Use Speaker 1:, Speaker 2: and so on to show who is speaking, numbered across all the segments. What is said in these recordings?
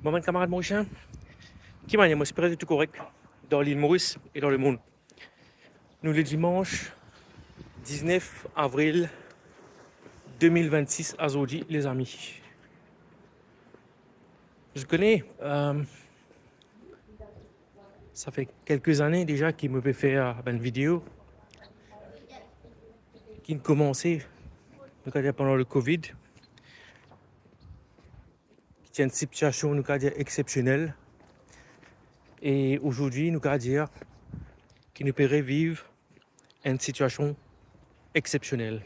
Speaker 1: Bon, ben, camarade mauricien, qui m'a moi, c'est tout correct dans l'île Maurice et dans le monde. Nous, le dimanche 19 avril 2026 à Zodi, les amis. Je connais, ça fait quelques années déjà qu'il me fait faire une vidéo qui ne commençait pendant le Covid, qui tient une situation nous dire exceptionnelle. Et aujourd'hui, nous dire qu'il nous pourrait vivre une situation exceptionnelle.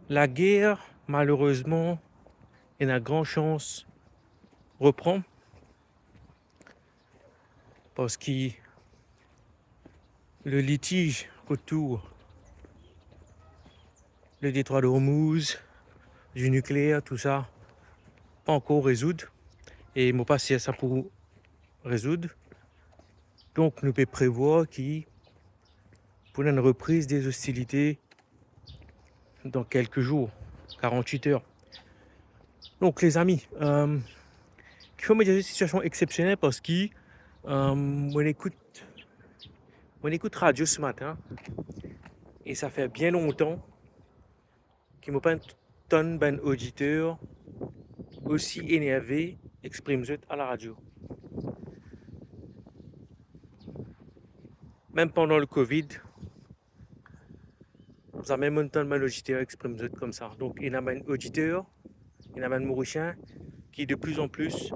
Speaker 1: La guerre, malheureusement, et la grande chance reprend parce que le litige autour le détroit de Hormuz, du nucléaire, tout ça, pas encore résoudre. Et moi pas si ça pour résoudre. Donc nous pouvons prévoir qu'il pour une reprise des hostilités dans quelques jours, 48 heures. Donc les amis, il faut me dire une situation exceptionnelle parce que on écoute radio ce matin et ça fait bien longtemps qu'il m'a pas une tonne d'auditeurs aussi énervés expriment à la radio. Même pendant le Covid, ça même un tonne d'auditeurs expriment comme ça. Donc il y a un auditeur, il y a un mauricien qui est de plus en plus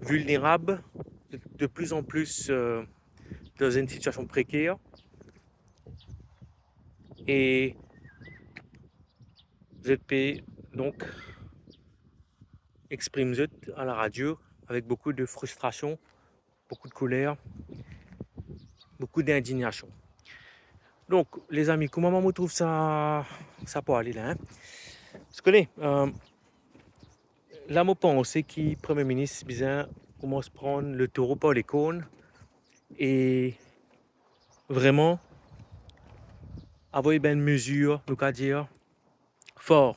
Speaker 1: vulnérable, de plus en plus dans une situation précaire. Et ZP donc exprime à la radio avec beaucoup de frustration, beaucoup de colère, beaucoup d'indignation. Donc les amis, comment on trouve ça peut aller là, hein? Vous connaissez, là, je pense que le Premier ministre Bizin commence à prendre le taureau par les cornes et vraiment avoir une mesure, nous qu'à dire, fort.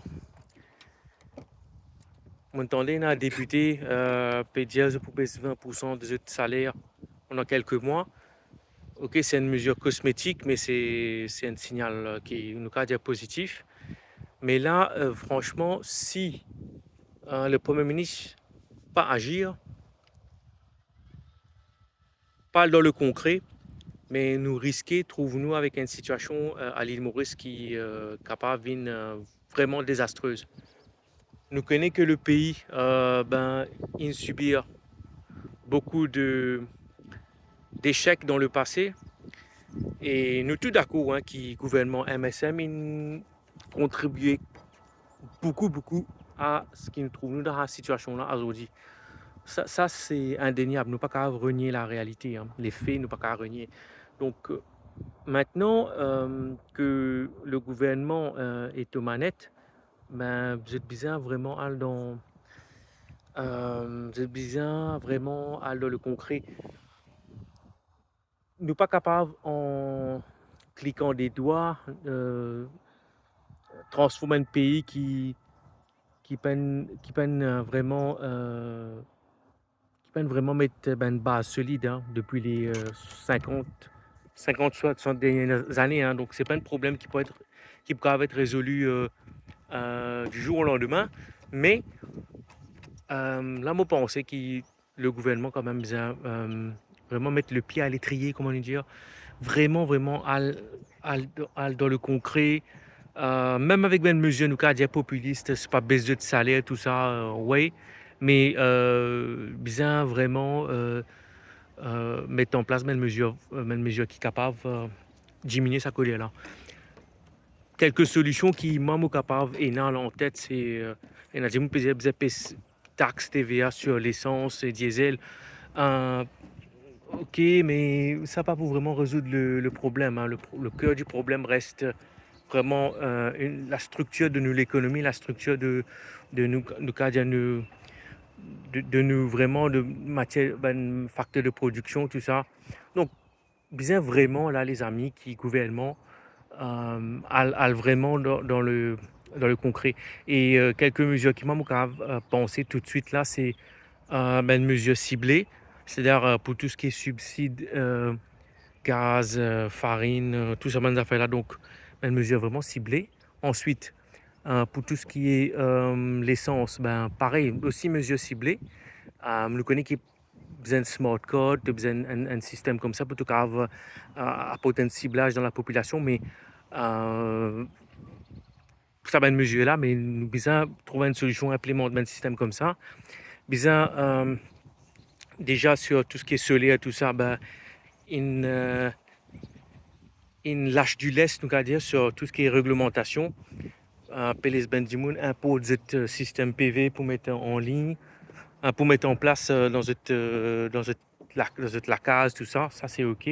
Speaker 1: Vous entendez, un député peut dire pour baisser 20% de votre salaire pendant quelques mois. Ok, c'est une mesure cosmétique, mais c'est un signal qui nous qu'à dire positif. Mais là, franchement, si le Premier ministre pas agir, pas dans le concret, mais nous risquons, trouvons-nous avec une situation à l'île Maurice qui est capable d'être vraiment désastreuse. Nous connaissons que le pays il subit beaucoup d'échecs dans le passé et nous tous d'accord hein, que le gouvernement MSM il contribué beaucoup à ce qui nous trouve dans la situation là aujourd'hui. Ça c'est indéniable, nous ne pouvons pas renier la réalité, hein. Les faits, nous ne pouvons pas renier. Donc maintenant que le gouvernement est aux manettes, ben, vous êtes bien vraiment vous êtes bien vraiment dans le concret. Nous ne sommes pas capables en cliquant des doigts transformer un pays qui peine vraiment mettre une base solide hein, depuis les 50 60 dernières années. Hein. Donc c'est pas un problème qui peut être résolu du jour au lendemain. Mais là, moi, je pense que le gouvernement quand même bien vraiment mettre le pied à l'étrier, comment dire, vraiment dans le concret. Même avec une mesure nous cas populiste, c'est pas baisse de salaire, tout ça, ouais. Mais bien vraiment mettre en place une mesure qui est capable de diminuer sa colère là. Quelques solutions qui m'ont capable et en tête, c'est il y a des taxes TVA sur l'essence et diesel. Euh, ok, mais ça pas pour vraiment résoudre le problème. Hein. Le cœur du problème reste vraiment la structure de l'économie, la structure de nous, de nous vraiment de matière, ben, facteurs de production, tout ça. Donc, bien vraiment là, les amis, qui gouvernement vraiment dans le concret. Et quelques mesures qui m'ont pensé tout de suite là, c'est une mesure ciblée, c'est-à-dire pour tout ce qui est subside, gaz, farine, tout ça, ben, affaires là, donc une mesure vraiment ciblée. Ensuite, pour tout ce qui est l'essence, ben pareil, aussi mesure ciblée. Nous connaissons qui besoin de smart card, de besoin un système comme ça pour tout cas apporter un ciblage dans la population, mais euh, ça va une mesure là, mais nous besoin trouver une solution, implémenter un système comme ça. Besoin déjà sur tout ce qui est solaire, tout ça, ben une lâche du lest, nous allons dire, sur tout ce qui est réglementation. Peles Bendimoun impose ce système PV pour mettre en ligne, pour mettre en place dans cette la case, tout ça, ça c'est OK.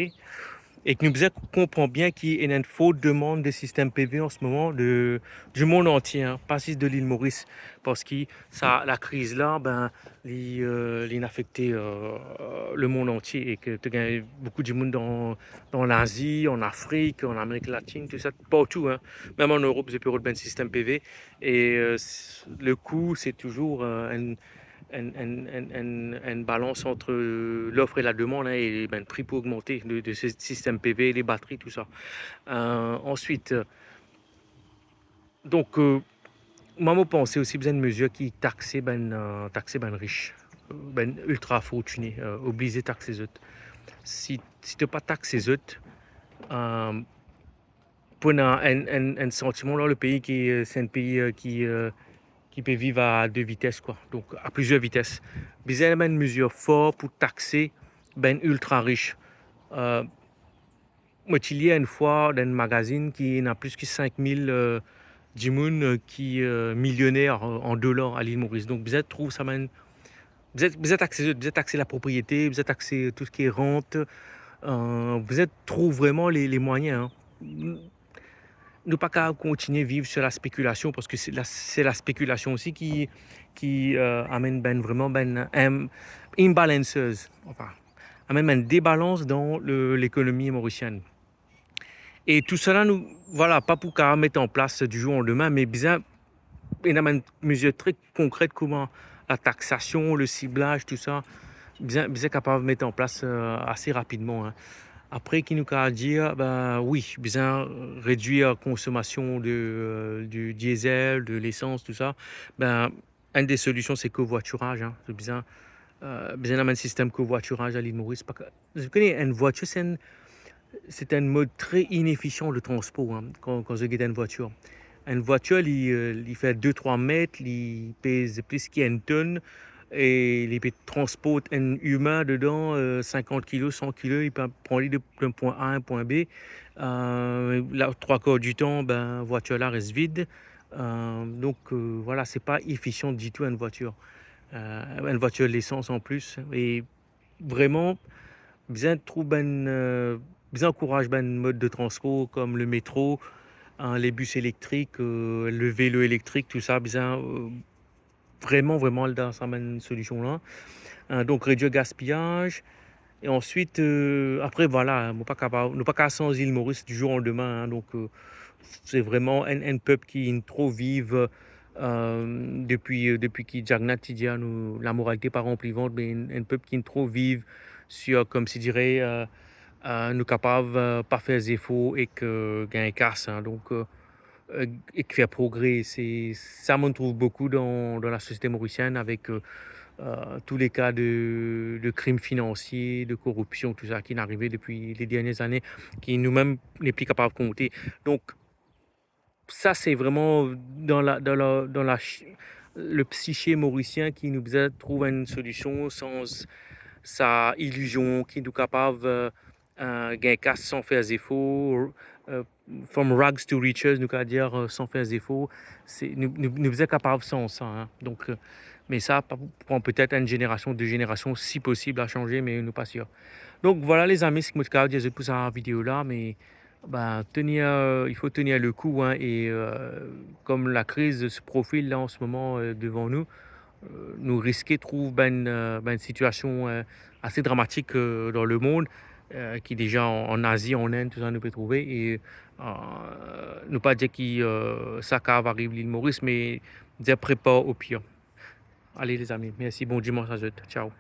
Speaker 1: Et que nous comprend bien qu'il y a une forte demande des systèmes PV en ce moment du monde entier, hein, pas juste de l'île Maurice, parce que ça, la crise là, ben, il a affecté le monde entier et que tu as beaucoup de monde dans l'Asie, en Afrique, en Amérique latine, tout ça, partout, hein. Même en Europe, j'ai pu un système PV et le coût, c'est toujours une balance entre l'offre et la demande, hein, et ben, le prix peut augmenter de ce système PV, les batteries, tout ça. Ensuite, donc, moi, je pense aussi besoin de mesures qui taxer ben riches, ben ultra fortunés, obligés de taxer les autres. Si tu n'as pas taxé les autres, pour un sentiment là, le pays c'est un pays qui peut vivre à deux vitesses, quoi. Donc, à plusieurs vitesses. Besoin une mesure forte pour taxer ben ultra riche. Euh, Moi, il y a une fois dans un magazine qui n'a plus que 5000 Jimoun qui millionnaires en dollars à l'île Maurice. Donc, vous êtes trouve ça mène. Vous êtes taxé la propriété, vous êtes taxé tout ce qui est rente. Vous êtes trouve vraiment les moyens, hein. Ne pas qu'à continuer à vivre sur la spéculation parce que c'est la spéculation aussi qui amène ben vraiment ben imbalances, enfin amène une débalance dans l'économie mauricienne. Et tout cela nous voilà pas pour qu'à mettre en place du jour au lendemain, mais bien il y a une mesure très concrète comment la taxation, le ciblage, tout ça, bien capable de mettre en place assez rapidement, hein. Après, qui nous a dire, ben oui, bien réduire la consommation du diesel, de l'essence, tout ça. Ben, une des solutions, c'est covoiturage, hein. C'est bien d'avoir un système covoiturage à l'île Maurice. Je connais une voiture, c'est un mode très inefficient de transport, hein, quand je guide une voiture. Une voiture, il fait 2-3 mètres, il pèse plus qu'une tonne et il peut transporter un humain dedans, 50 kilos, 100 kilos, il peut prendre d'un point A à un point B. La trois quarts du temps, ben, voiture là reste vide. Donc voilà, c'est pas efficient du tout une voiture. Une voiture de l'essence en plus. Et vraiment, bien trouve bien encourage ben mode de transport comme le métro, hein, les bus électriques, le vélo électrique, tout ça, bien vraiment dans ça une solution là. Donc réduire le gaspillage. Et ensuite, après voilà, nous pas qu'à sans île Maurice du jour au lendemain, hein. Donc c'est vraiment un peuple qui ne trop vive depuis qui Jagnat Tidia nous la moralité par remplivante, mais un peuple qui ne trop vive sur comme si dirait nous capables pas faire des efforts et que gain casse, hein. Donc et que faire progrès, c'est ça m'en trouve beaucoup dans la société mauricienne avec tous les cas de crimes financiers, de corruption, tout ça qui est arrivé depuis les dernières années, qui nous-mêmes n'est plus capable de compter. Donc ça, c'est vraiment le psyché mauricien qui nous a trouvé une solution sans sa illusion, qui nous capable gagner casse sans faire des efforts, euh, from rags to riches, nous qu'à dire sans faire des efforts, nous faisait capable sans ça, hein. Donc, mais ça prend peut-être une génération, 2 générations, si possible, à changer, mais nous pas sûr. Donc voilà les amis, ce que je veux dire pour cette vidéo là, mais ben, il faut tenir le coup, hein, et comme la crise se profile là en ce moment devant nous, nous risquons de trouver une situation assez dramatique dans le monde. qui déjà en Asie, en Inde, tout ça, nous peut trouver. Et nous pas dire que ça arrive l'île Maurice, mais dire prépare au pire. Allez les amis, merci, bon dimanche à vous. Ciao.